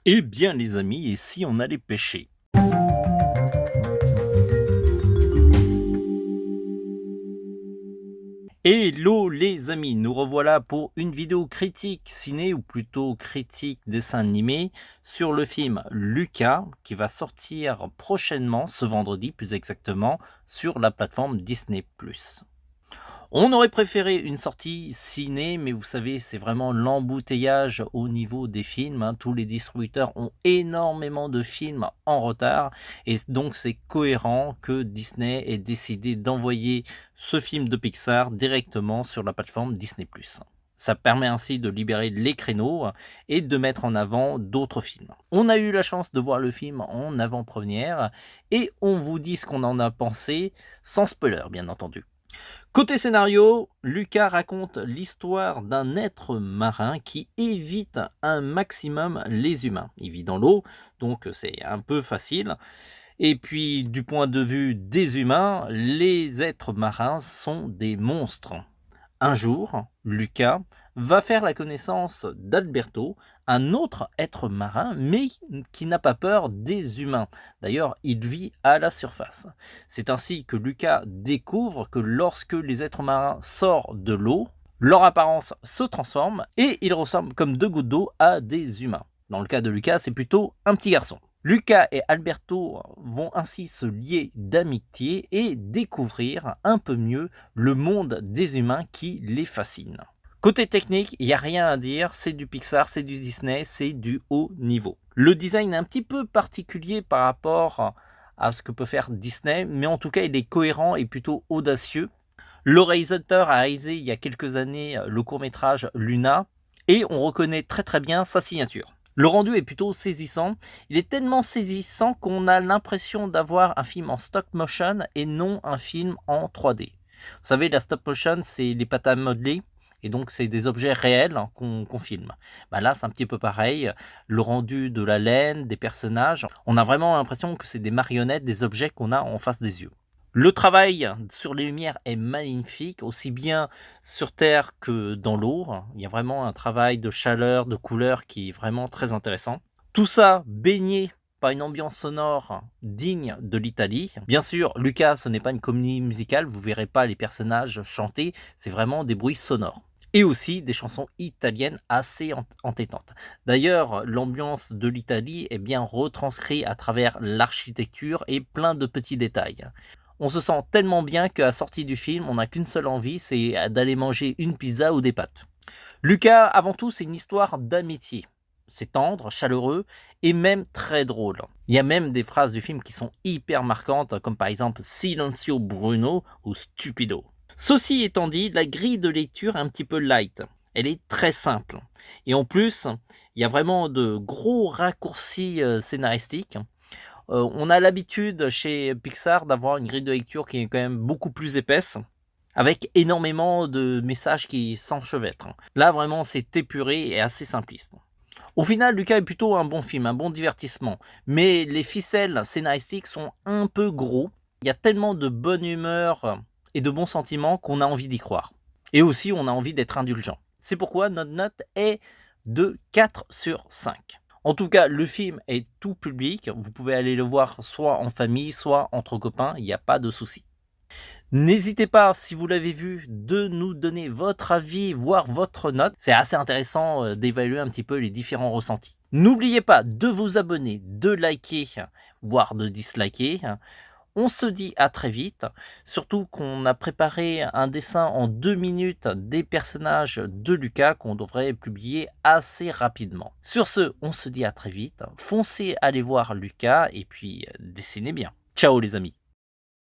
Eh bien les amis, et si on allait pêcher? Hello les amis, nous revoilà pour une vidéo critique ciné ou plutôt critique dessin animé sur le film Luca qui va sortir prochainement, ce vendredi plus exactement, sur la plateforme Disney+. On aurait préféré une sortie ciné, mais vous savez, c'est vraiment l'embouteillage au niveau des films, hein. Tous les distributeurs ont énormément de films en retard et donc c'est cohérent que Disney ait décidé d'envoyer ce film de Pixar directement sur la plateforme Disney+. Ça permet ainsi de libérer les créneaux et de mettre en avant d'autres films. On a eu la chance de voir le film en avant-première et on vous dit ce qu'on en a pensé, sans spoiler bien entendu. Côté scénario, Luca raconte l'histoire d'un être marin qui évite un maximum les humains. Il vit dans l'eau, donc c'est un peu facile. Et puis, du point de vue des humains, les êtres marins sont des monstres. Un jour, Lucas va faire la connaissance d'Alberto, un autre être marin, mais qui n'a pas peur des humains. D'ailleurs, il vit à la surface. C'est ainsi que Lucas découvre que lorsque les êtres marins sortent de l'eau, leur apparence se transforme et ils ressemblent comme deux gouttes d'eau à des humains. Dans le cas de Lucas, c'est plutôt un petit garçon. Lucas et Alberto vont ainsi se lier d'amitié et découvrir un peu mieux le monde des humains qui les fascine. Côté technique, il n'y a rien à dire, c'est du Pixar, c'est du Disney, c'est du haut niveau. Le design est un petit peu particulier par rapport à ce que peut faire Disney, mais en tout cas il est cohérent et plutôt audacieux. Le réalisateur a réalisé il y a quelques années le court-métrage Luna et on reconnaît très bien sa signature. Le rendu est plutôt saisissant, il est tellement saisissant qu'on a l'impression d'avoir un film en stop motion et non un film en 3D. Vous savez, la stop motion, c'est les pâtes à modeler, et donc c'est des objets réels qu'on filme. Là, c'est un petit peu pareil, le rendu de la laine, des personnages, on a vraiment l'impression que c'est des marionnettes, des objets qu'on a en face des yeux. Le travail sur les lumières est magnifique, aussi bien sur terre que dans l'eau. Il y a vraiment un travail de chaleur, de couleur qui est vraiment très intéressant. Tout ça baigné par une ambiance sonore digne de l'Italie. Bien sûr, Luca, ce n'est pas une comédie musicale, vous ne verrez pas les personnages chanter, c'est vraiment des bruits sonores. Et aussi des chansons italiennes assez entêtantes. D'ailleurs, l'ambiance de l'Italie est bien retranscrite à travers l'architecture et plein de petits détails. On se sent tellement bien qu'à la sortie du film, on n'a qu'une seule envie, c'est d'aller manger une pizza ou des pâtes. Luca, avant tout, c'est une histoire d'amitié. C'est tendre, chaleureux et même très drôle. Il y a même des phrases du film qui sont hyper marquantes, comme par exemple Silencio Bruno ou Stupido. Ceci étant dit, la grille de lecture est un petit peu light. Elle est très simple. Et en plus, il y a vraiment de gros raccourcis scénaristiques. On a l'habitude chez Pixar d'avoir une grille de lecture qui est quand même beaucoup plus épaisse, avec énormément de messages qui s'enchevêtrent. Là, vraiment, c'est épuré et assez simpliste. Au final, Luca est plutôt un bon film, un bon divertissement, mais les ficelles scénaristiques sont un peu gros. Il y a tellement de bonne humeur et de bons sentiments qu'on a envie d'y croire. Et aussi, on a envie d'être indulgent. C'est pourquoi notre note est de 4 sur 5. En tout cas, le film est tout public. Vous pouvez aller le voir soit en famille, soit entre copains. Il n'y a pas de souci. N'hésitez pas, si vous l'avez vu, de nous donner votre avis, voire votre note. C'est assez intéressant d'évaluer un petit peu les différents ressentis. N'oubliez pas de vous abonner, de liker, voire de disliker. On se dit à très vite, surtout qu'on a préparé un dessin en 2 minutes des personnages de Luca qu'on devrait publier assez rapidement. Sur ce, on se dit à très vite, foncez aller voir Luca et puis dessinez bien. Ciao les amis.